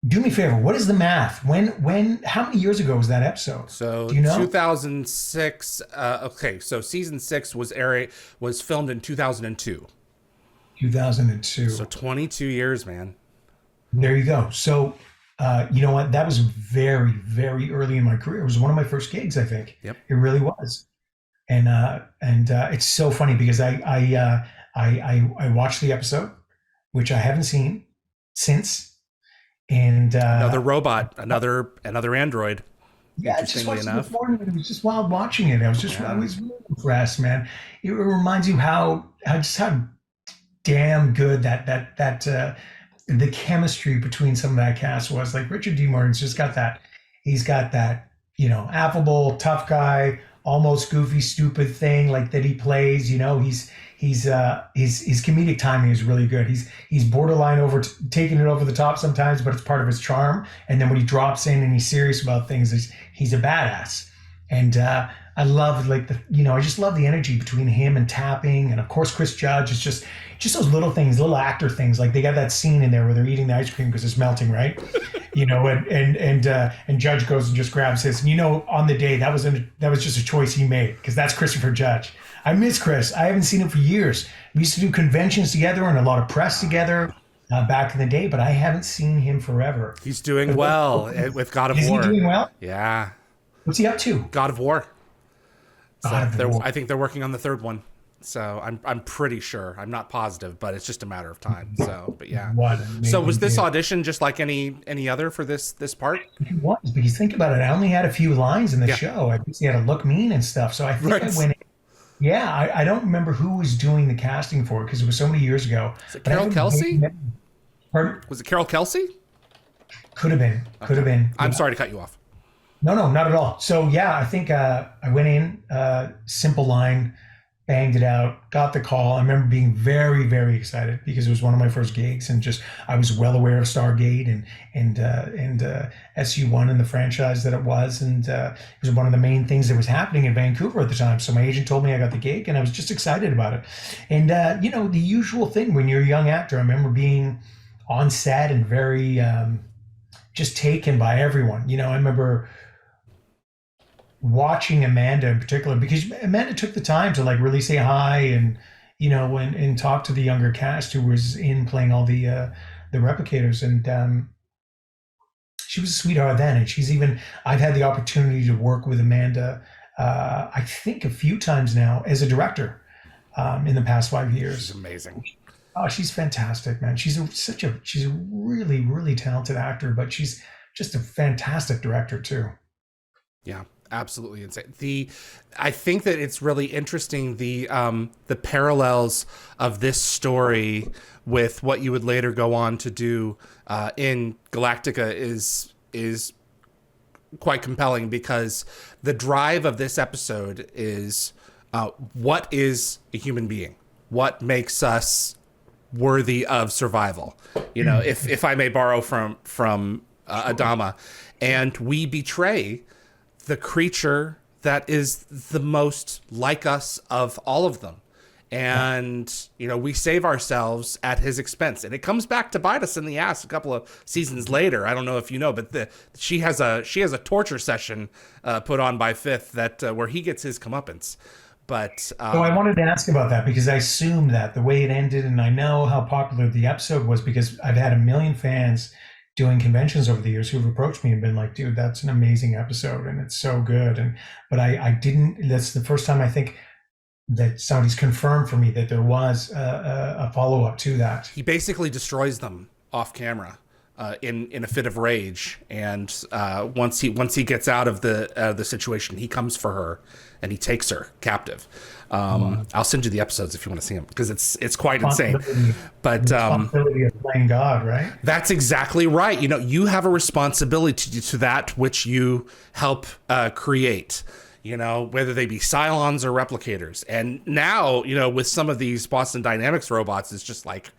Do me a favor. What is the math? How many years ago was that episode? So Do you know? 2006. Okay, so season 6 was filmed in 2002. 2002. So 22 years, man. There you go. So, you know what? That was very, very early in my career. It was one of my first gigs, I think. Yep. It really was. And it's so funny because I watched the episode, which I haven't seen since. And Another robot, another android. yeah, I just Interestingly watched it this enough. morning, and it was just wild watching it. I Yeah. was really impressed, man. It reminds you how damn good that the chemistry between some of that cast was. Like Richard D. Martin's just got that. He's got that, affable, tough guy, almost goofy, stupid thing like that he plays. His comedic timing is really good. He's borderline taking it over the top sometimes, but it's part of his charm. And then when he drops in and he's serious about things, he's a badass. And I love I just love the energy between him and Tapping, and of course Chris Judge. It's just those little things, little actor things. Like they got that scene in there where they're eating the ice cream because it's melting, right? And Judge goes and just grabs his. And on the day that was just a choice he made because that's Christopher Judge. I miss Chris. I haven't seen him for years. We used to do conventions together and a lot of press together back in the day, but I haven't seen him forever. He's doing well with God of Is War. he doing well? Yeah. What's he up to? God of War. God of War. I think they're working on the third one. So I'm pretty sure. I'm not positive, but it's just a matter of time. So, but yeah. What an So was amazing this game. audition just like any other for this part? It was, because think about it. I only had a few lines in the Yeah. show. I basically had to look mean and stuff. So I think Right. I went in. Yeah, I don't remember who was doing the casting for it because it was so many years ago. Is it But I Carol have a Kelsey? vague memory. Pardon? Was it Carol Kelsey? Could have been. Could have been. I'm Yeah. sorry to cut you off. No, not at all. So yeah, I think I went in, simple line, banged it out, got the call. I remember being very, very excited because it was one of my first gigs, and just I was well aware of Stargate and SG-1 and the franchise that it was, and it was one of the main things that was happening in Vancouver at the time. So my agent told me I got the gig, and I was just excited about it. And the usual thing when you're a young actor. I remember being on set and very just taken by everyone. I remember watching Amanda in particular because Amanda took the time to really say hi and and talk to the younger cast who was in playing all the replicators, and she was a sweetheart then. And I've had the opportunity to work with Amanda I think a few times now as a director in the past 5 years. She's amazing. Oh, she's fantastic, man. She's a really, really talented actor, but she's just a fantastic director too. Yeah, absolutely insane. I think that it's really interesting the parallels of this story with what you would later go on to do in Galactica is quite compelling, because the drive of this episode is what is a human being? What makes us worthy of survival? If I may borrow from Adama, and we betray the creature that is the most like us of all of them. And, we save ourselves at his expense. And it comes back to bite us in the ass a couple of seasons later. I don't know if you know, but she has a torture session put on by Fifth that where he gets his comeuppance. But So I wanted to ask about that because I assumed that the way it ended, and I know how popular the episode was because I've had a million fans doing conventions over the years who've approached me and been like, dude, that's an amazing episode and it's so good. But I didn't, that's the first time I think that somebody's confirmed for me that there was a follow-up to that. he basically destroys them off camera in a fit of rage. And once he gets out of the situation, he comes for her and he takes her captive. I'll send you the episodes if you want to see them, because it's quite insane. But Responsibility of playing God, right? that's exactly right. You have a responsibility to that which you help create, whether they be Cylons or replicators. And now, with some of these Boston Dynamics robots, it's just like,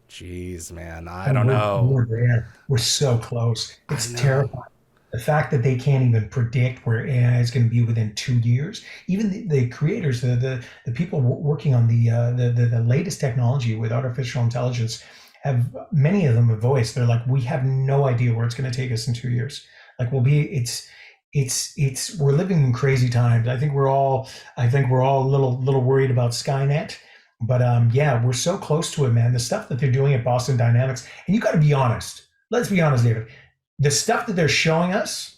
geez, man, I don't know. We're there. We're so close. It's terrifying. The fact that they can't even predict where AI is going to be within 2 years. Even the creators, the people working on the latest technology with artificial intelligence, have many of them have voiced, they're like, we have no idea where it's going to take us in 2 years. Like we're living in crazy times. I think we're all a little worried about Skynet. But yeah, we're so close to it, man. The stuff that they're doing at Boston Dynamics, and you got to be honest. Let's be honest, David. The stuff that they're showing us,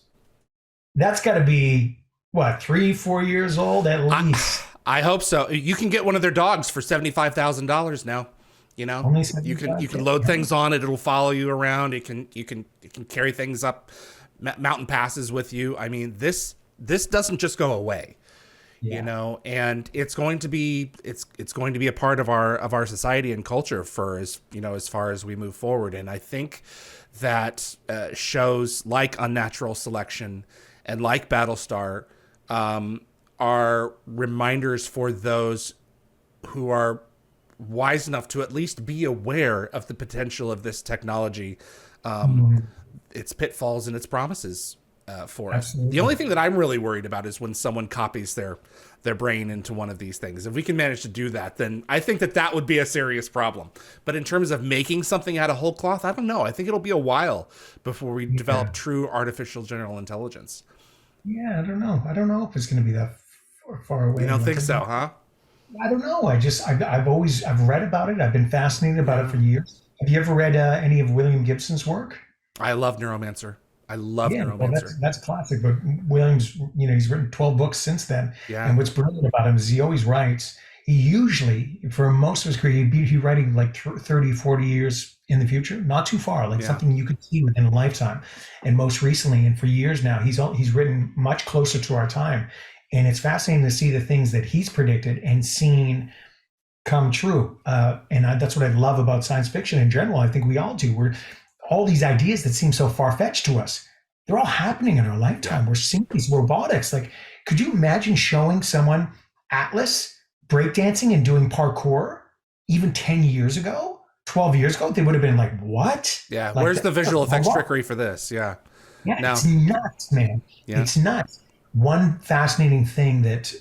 that's got to be what, 3-4 years old at least. I hope so. You can get one of their dogs for $75,000 now. You know, you can load things on it. It'll follow you around. It can carry things up mountain passes with you. I mean, this doesn't just go away. You know, and it's going to be a part of our society and culture for as far as we move forward. And I think that shows like Unnatural Selection and like Battlestar are reminders for those who are wise enough to at least be aware of the potential of this technology, its pitfalls and its promises. For us. Absolutely. The only thing that I'm really worried about is when someone copies their brain into one of these things. If we can manage to do that, then I think that would be a serious problem. But in terms of making something out of whole cloth, I don't know. I think it'll be a while before we develop true artificial general intelligence. Yeah, I don't know. I don't know if it's going to be that far away. You don't think so, huh? I don't know. I've read about it. I've been fascinated about it for years. Have you ever read any of William Gibson's work? I love Neuromancer. I love Neuromancer. Well, that's classic. But Williams, he's written 12 books since then. Yeah. And what's brilliant about him is he always writes. He usually, for most of his career, he'd be writing like 30, 40 years in the future, not too far, like something you could see within a lifetime. And most recently, and for years now, he's written much closer to our time. And it's fascinating to see the things that he's predicted and seen come true. That's what I love about science fiction in general. I think we all do. All these ideas that seem so far-fetched to us, they're all happening in our lifetime. We're seeing these robotics. Like, could you imagine showing someone Atlas breakdancing and doing parkour even 10 years ago, 12 years ago? They would have been like, what? Yeah, like, where's the visual effects trickery for this? Yeah. Yeah, no. It's nuts, man. Yeah. It's nuts. One fascinating thing that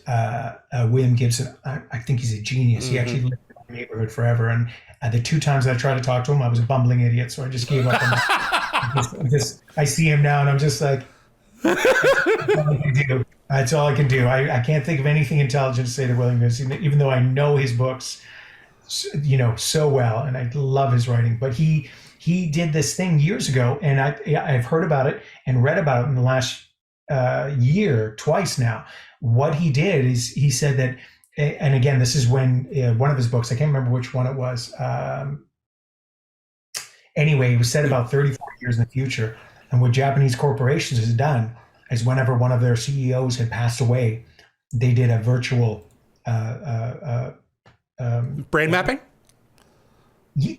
William Gibson, I think he's a genius. He actually lived in my neighborhood forever. And the 2 times I tried to talk to him, I was a bumbling idiot. So I just gave up. I see him now and I'm just like, that's all I can do. I can't think of anything intelligent to say to William Gibson, even though I know his books, so well. And I love his writing. But he did this thing years ago. And I've heard about it and read about it in the last year twice now. What he did is he said that, and again, this is when one of his books, I can't remember which one it was. Anyway, it was said about 34 years in the future. And what Japanese corporations has done is whenever one of their CEOs had passed away, they did a virtual brain mapping.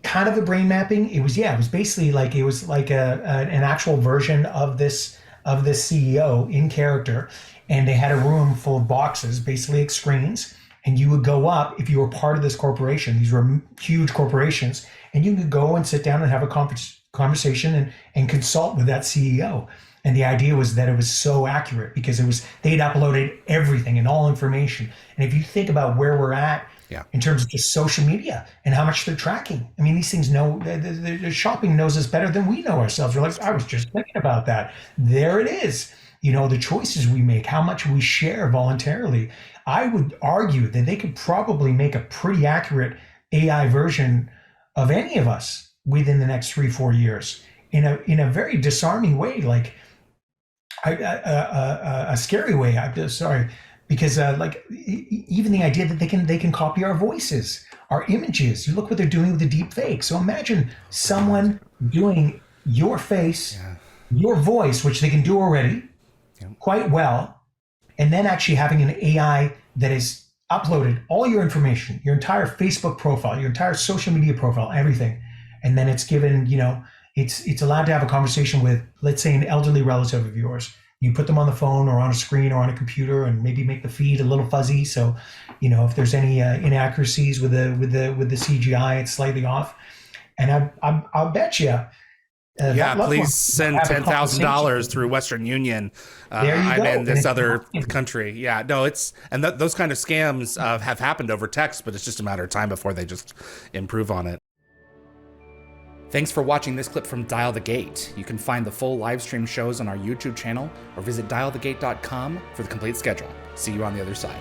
Kind of a brain mapping. It was basically like an actual version of this CEO in character, and they had a room full of boxes, basically like screens, and you would go up if you were part of this corporation. These were huge corporations, and you could go and sit down and have a conversation and consult with that CEO. And the idea was that it was so accurate because they'd uploaded everything and all information. And if you think about where we're at in terms of just social media and how much they're tracking, I mean, these things the shopping knows us better than we know ourselves. We're like, I was just thinking about that. There it is. The choices we make, how much we share voluntarily. I would argue that they could probably make a pretty accurate AI version of any of us within the next 3-4 years in a very disarming way, like a scary way. I'm sorry, because even the idea that they can copy our voices, our images. You look what they're doing with the deep fake. So imagine someone doing your face, your voice, which they can do already quite well, and then actually having an AI that is uploaded all your information, your entire Facebook profile, your entire social media profile, everything. And then it's given, it's allowed to have a conversation with, let's say, an elderly relative of yours. You put them on the phone or on a screen or on a computer and maybe make the feed a little fuzzy. So, if there's any inaccuracies with the CGI, it's slightly off. And I'll bet you. Please send $10,000 through Western Union. I'm in this other country. Yeah, no, those kind of scams have happened over text, but it's just a matter of time before they just improve on it. Thanks for watching this clip from Dial the Gate. You can find the full live stream shows on our YouTube channel or visit dialthegate.com for the complete schedule. See you on the other side.